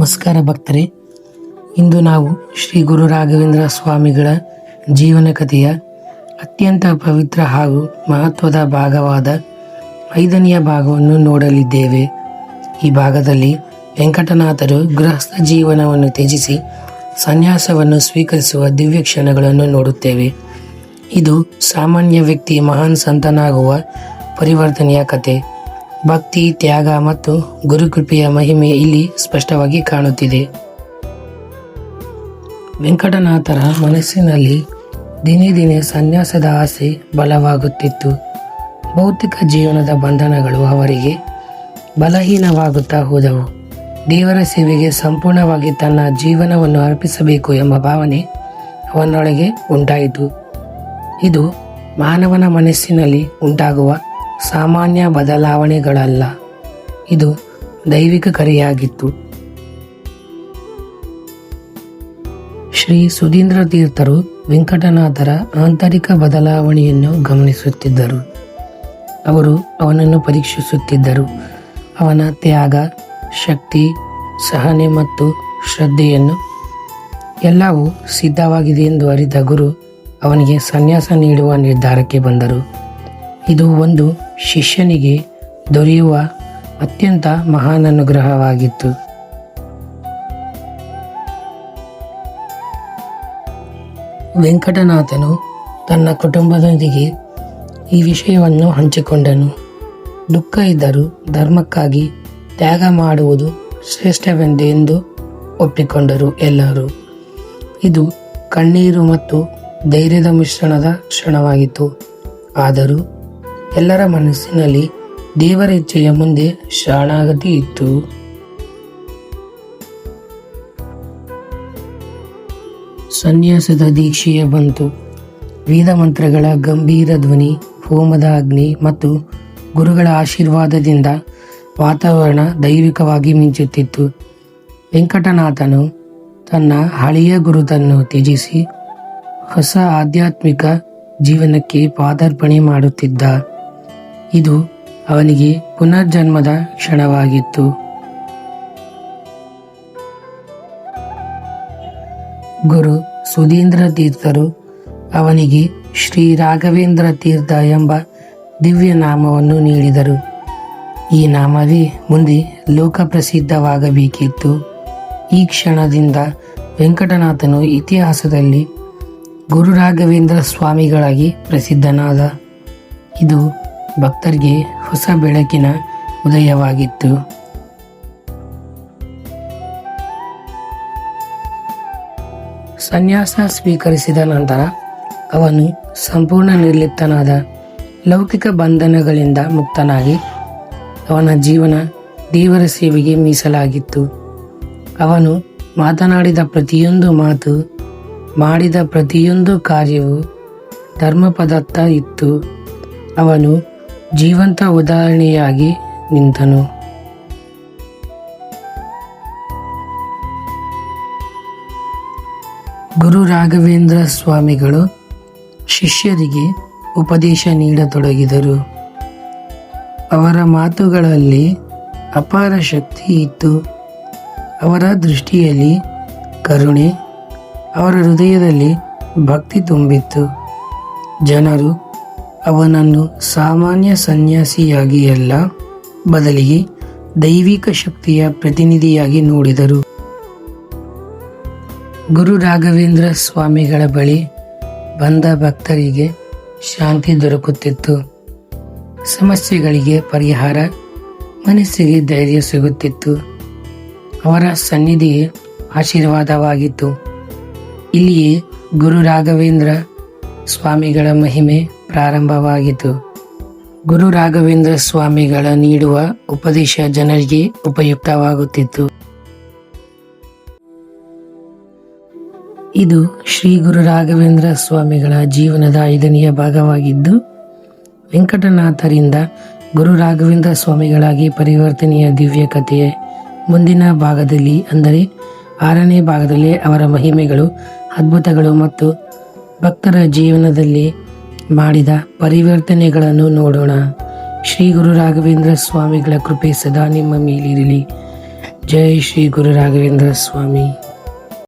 ನಮಸ್ಕಾರ ಭಕ್ತರೇ. ಇಂದು ನಾವು ಶ್ರೀ ಗುರು ರಾಘವೇಂದ್ರ ಸ್ವಾಮಿಗಳ ಜೀವನ ಕಥೆಯ ಅತ್ಯಂತ ಪವಿತ್ರ ಹಾಗೂ ಮಹತ್ವದ ಭಾಗವಾದ 5ನೆಯ ಭಾಗವನ್ನು ನೋಡಲಿದ್ದೇವೆ. ಈ ಭಾಗದಲ್ಲಿ ವೆಂಕಟನಾಥರು ಗೃಹಸ್ಥ ಜೀವನವನ್ನು ತ್ಯಜಿಸಿ ಸನ್ಯಾಸವನ್ನು ಸ್ವೀಕರಿಸುವ ದಿವ್ಯ ಕ್ಷಣಗಳನ್ನು ನೋಡುತ್ತೇವೆ. ಇದು ಸಾಮಾನ್ಯ ವ್ಯಕ್ತಿ ಮಹಾನ್ ಸಂತನಾಗುವ ಪರಿವರ್ತನೆಯ ಕಥೆ. ಭಕ್ತಿ, ತ್ಯಾಗ ಮತ್ತು ಗುರುಕೃಪೆಯ ಮಹಿಮೆ ಇಲ್ಲಿ ಸ್ಪಷ್ಟವಾಗಿ ಕಾಣುತ್ತಿದೆ. ವೆಂಕಟನಾಥರ ಮನಸ್ಸಿನಲ್ಲಿ ದಿನೇ ದಿನೇ ಸನ್ಯಾಸದ ಆಸೆ ಬಲವಾಗುತ್ತಿತ್ತು. ಭೌತಿಕ ಜೀವನದ ಬಂಧನಗಳು ಅವರಿಗೆ ಬಲಹೀನವಾಗುತ್ತಾ ಹೋದವು. ದೇವರ ಸೇವೆಗೆ ಸಂಪೂರ್ಣವಾಗಿ ತನ್ನ ಜೀವನವನ್ನು ಅರ್ಪಿಸಬೇಕು ಎಂಬ ಭಾವನೆ ಅವನೊಳಗೆ ಉಂಟಾಯಿತು. ಇದು ಮಾನವನ ಮನಸ್ಸಿನಲ್ಲಿ ಉಂಟಾಗುವ ಸಾಮಾನ್ಯ ಬದಲಾವಣೆಗಳಲ್ಲ, ಇದು ದೈವಿಕ ಕರೆಯಾಗಿತ್ತು. ಶ್ರೀ ಸುಧೀಂದ್ರ ತೀರ್ಥರು ವೆಂಕಟನಾಥರ ಆಂತರಿಕ ಬದಲಾವಣೆಯನ್ನು ಗಮನಿಸುತ್ತಿದ್ದರು. ಅವರು ಅವನನ್ನು ಪರೀಕ್ಷಿಸುತ್ತಿದ್ದರು. ಅವನ ತ್ಯಾಗ, ಶಕ್ತಿ, ಸಹನೆ ಮತ್ತು ಶ್ರದ್ಧೆಯನ್ನು ಎಲ್ಲವೂ ಸಿದ್ಧವಾಗಿದೆ ಎಂದು ಅರಿತ ಗುರು ಅವನಿಗೆ ಸನ್ಯಾಸ ನೀಡುವ ನಿರ್ಧಾರಕ್ಕೆ ಬಂದರು. ಇದು ಒಂದು ಶಿಷ್ಯನಿಗೆ ದೊರೆಯುವ ಅತ್ಯಂತ ಮಹಾನ್ ಅನುಗ್ರಹವಾಗಿತ್ತು. ವೆಂಕಟನಾಥನು ತನ್ನ ಕುಟುಂಬದೊಂದಿಗೆ ಈ ವಿಷಯವನ್ನು ಹಂಚಿಕೊಂಡನು. ದುಃಖ ಇದ್ದರೂ ಧರ್ಮಕ್ಕಾಗಿ ತ್ಯಾಗ ಮಾಡುವುದು ಶ್ರೇಷ್ಠವೆಂದೆಂದು ಒಪ್ಪಿಕೊಂಡರು ಎಲ್ಲರೂ. ಇದು ಕಣ್ಣೀರು ಮತ್ತು ಧೈರ್ಯದ ಮಿಶ್ರಣದ ಕ್ಷಣವಾಗಿತ್ತು. ಆದರೂ ಎಲ್ಲರ ಮನಸ್ಸಿನಲ್ಲಿ ದೇವರ ಇಚ್ಛೆಯ ಮುಂದೆ ಶರಣಾಗತಿ ಇತ್ತು. ಸನ್ಯಾಸದ ದೀಕ್ಷೆಯ ಬಂತು. ವೇದ ಮಂತ್ರಗಳ ಗಂಭೀರ ಧ್ವನಿ, ಹೋಮದ ಅಗ್ನಿ ಮತ್ತು ಗುರುಗಳ ಆಶೀರ್ವಾದದಿಂದ ವಾತಾವರಣ ದೈವಿಕವಾಗಿ ಮಿಂಚುತ್ತಿತ್ತು. ವೆಂಕಟನಾಥನು ತನ್ನ ಹಳೆಯ ಗುರುತನ್ನು ತ್ಯಜಿಸಿ ಹೊಸ ಆಧ್ಯಾತ್ಮಿಕ ಜೀವನಕ್ಕೆ ಪಾದಾರ್ಪಣೆ ಮಾಡುತ್ತಿದ್ದ. ಇದು ಅವನಿಗೆ ಪುನರ್ಜನ್ಮದ ಕ್ಷಣವಾಗಿತ್ತು. ಗುರು ಸುಧೀಂದ್ರ ತೀರ್ಥರು ಅವನಿಗೆ ಶ್ರೀ ರಾಘವೇಂದ್ರ ತೀರ್ಥ ಎಂಬ ದಿವ್ಯ ನಾಮವನ್ನು ನೀಡಿದರು. ಈ ನಾಮವೇ ಮುಂದೆ ಲೋಕಪ್ರಸಿದ್ಧವಾಗಬೇಕಿತ್ತು. ಈ ಕ್ಷಣದಿಂದ ವೆಂಕಟನಾಥನು ಇತಿಹಾಸದಲ್ಲಿ ಗುರು ರಾಘವೇಂದ್ರ ಸ್ವಾಮಿಗಳಾಗಿ ಪ್ರಸಿದ್ಧನಾದ. ಇದು ಭಕ್ತರಿಗೆ ಹೊಸ ಬೆಳಕಿನ ಉದಯವಾಗಿತ್ತು. ಸನ್ಯಾಸ ಸ್ವೀಕರಿಸಿದ ನಂತರ ಅವನು ಸಂಪೂರ್ಣ ನಿರ್ಲಿಪ್ತನಾದ. ಲೌಕಿಕ ಬಂಧನಗಳಿಂದ ಮುಕ್ತನಾಗಿ ಅವನ ಜೀವನ ದೇವರ ಸೇವೆಗೆ ಮೀಸಲಾಗಿತ್ತು. ಅವನು ಮಾತನಾಡಿದ ಪ್ರತಿಯೊಂದು ಮಾತು, ಮಾಡಿದ ಪ್ರತಿಯೊಂದು ಕಾರ್ಯವು ಧರ್ಮಪದತ್ತ ಇತ್ತು. ಅವನು ಜೀವಂತ ಉದಾಹರಣೆಯಾಗಿ ನಿಂತನು. ಗುರು ರಾಘವೇಂದ್ರ ಸ್ವಾಮಿಗಳು ಶಿಷ್ಯರಿಗೆ ಉಪದೇಶ ನೀಡತೊಡಗಿದರು. ಅವರ ಮಾತುಗಳಲ್ಲಿ ಅಪಾರ ಶಕ್ತಿ ಇತ್ತು. ಅವರ ದೃಷ್ಟಿಯಲ್ಲಿ ಕರುಣೆ, ಅವರ ಹೃದಯದಲ್ಲಿ ಭಕ್ತಿ ತುಂಬಿತ್ತು. ಜನರು ಅವನನ್ನು ಸಾಮಾನ್ಯ ಸನ್ಯಾಸಿಯಾಗಿ ಅಲ್ಲ, ಬದಲಿಗೆ ದೈವಿಕ ಶಕ್ತಿಯ ಪ್ರತಿನಿಧಿಯಾಗಿ ನೋಡಿದರು. ಗುರು ರಾಘವೇಂದ್ರ ಸ್ವಾಮಿಗಳ ಬಳಿ ಬಂದ ಭಕ್ತರಿಗೆ ಶಾಂತಿ ದೊರಕುತ್ತಿತ್ತು. ಸಮಸ್ಯೆಗಳಿಗೆ ಪರಿಹಾರ, ಮನಸ್ಸಿಗೆ ಧೈರ್ಯ ಸಿಗುತ್ತಿತ್ತು. ಅವರ ಸನ್ನಿಧಿಯೇ ಆಶೀರ್ವಾದವಾಗಿತ್ತು. ಇಲ್ಲಿಯೇ ಗುರು ರಾಘವೇಂದ್ರ ಸ್ವಾಮಿಗಳ ಮಹಿಮೆ ಪ್ರಾರಂಭವಾಯಿತು. ಗುರು ರಾಘವೇಂದ್ರ ಸ್ವಾಮಿಗಳ ನೀಡುವ ಉಪದೇಶ ಜನರಿಗೆ ಉಪಯುಕ್ತವಾಗುತ್ತಿತ್ತು. ಇದು ಶ್ರೀ ಗುರು ರಾಘವೇಂದ್ರ ಸ್ವಾಮಿಗಳ ಜೀವನದ 5ನೆಯ ಭಾಗವಾಗಿದ್ದು, ವೆಂಕಟನಾಥರಿಂದ ಗುರು ರಾಘವೇಂದ್ರ ಸ್ವಾಮಿಗಳಾಗಿ ಪರಿವರ್ತನೆಯ ದಿವ್ಯ ಕಥೆಯ ಮುಂದಿನ ಭಾಗದಲ್ಲಿ, ಅಂದರೆ 6ನೇ ಭಾಗದಲ್ಲಿ ಅವರ ಮಹಿಮೆಗಳು, ಅದ್ಭುತಗಳು ಮತ್ತು ಭಕ್ತರ ಜೀವನದಲ್ಲಿ ಮಾಡಿದ ಪರಿವರ್ತನೆಗಳನ್ನು ನೋಡೋಣ. ಶ್ರೀ ಗುರು ರಾಘವೇಂದ್ರ ಸ್ವಾಮಿಗಳ ಕೃಪೆ ಸದಾ ನಿಮ್ಮ ಮೇಲಿರಲಿ. ಜೈ ಶ್ರೀ ಗುರು ರಾಘವೇಂದ್ರ ಸ್ವಾಮಿ.